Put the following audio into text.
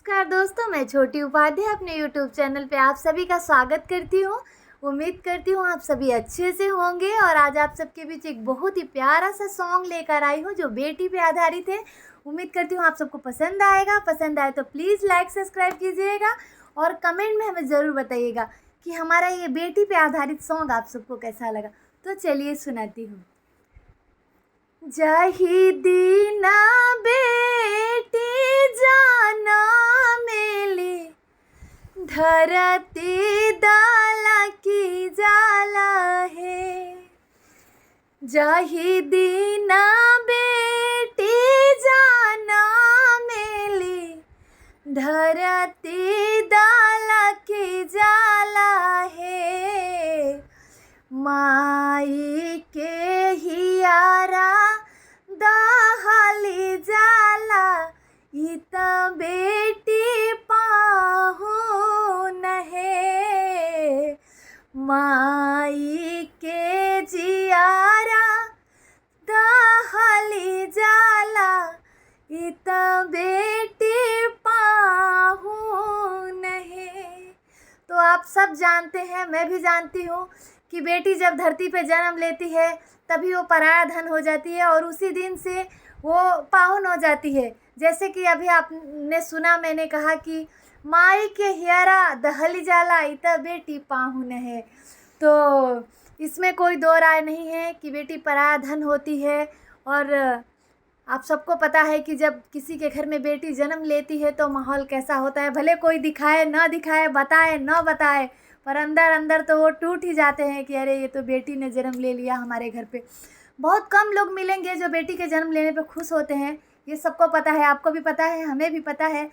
नमस्कार दोस्तों, मैं छोटी उपाध्याय अपने YouTube चैनल पे आप सभी का स्वागत करती हूँ। उम्मीद करती हूँ आप सभी अच्छे से होंगे और आज आप सबके बीच एक बहुत ही प्यारा सा सॉन्ग लेकर आई हूँ जो बेटी पे आधारित है। उम्मीद करती हूँ आप सबको पसंद आएगा। पसंद आए तो प्लीज़ लाइक सब्सक्राइब कीजिएगा और कमेंट में हमें ज़रूर बताइएगा कि हमारा ये बेटी पे आधारित सॉन्ग आप सबको कैसा लगा। तो चलिए सुनाती हूँ। जाहिदी ना बेटी जाना मेली, धरती दाला की जाला है। जाहिदी ना बेटी जाना मेली, धरती दाला की जाला है। माई के हियारा दहली जाला, इत बेटी पाहुन है। माई के जियारा दहली जाला, इत बेटी पाहुन है। तो आप सब जानते हैं, मैं भी जानती हूँ कि बेटी जब धरती पे जन्म लेती है तभी वो पराया धन हो जाती है और उसी दिन से वो पाहुन हो जाती है। जैसे कि अभी आपने सुना, मैंने कहा कि माई के हियरा दहली जाला, इत बेटी पाहुन है। तो इसमें कोई दो राय नहीं है कि बेटी पराया धन होती है। और आप सबको पता है कि जब किसी के घर में बेटी जन्म लेती है तो माहौल कैसा होता है। भले कोई दिखाए ना दिखाए, बताए ना बताए, पर अंदर अंदर तो वो टूट ही जाते हैं कि अरे ये तो बेटी ने जन्म ले लिया हमारे घर पे। बहुत कम लोग मिलेंगे जो बेटी के जन्म लेने पे खुश होते हैं। ये सबको पता है, आपको भी पता है, हमें भी पता है।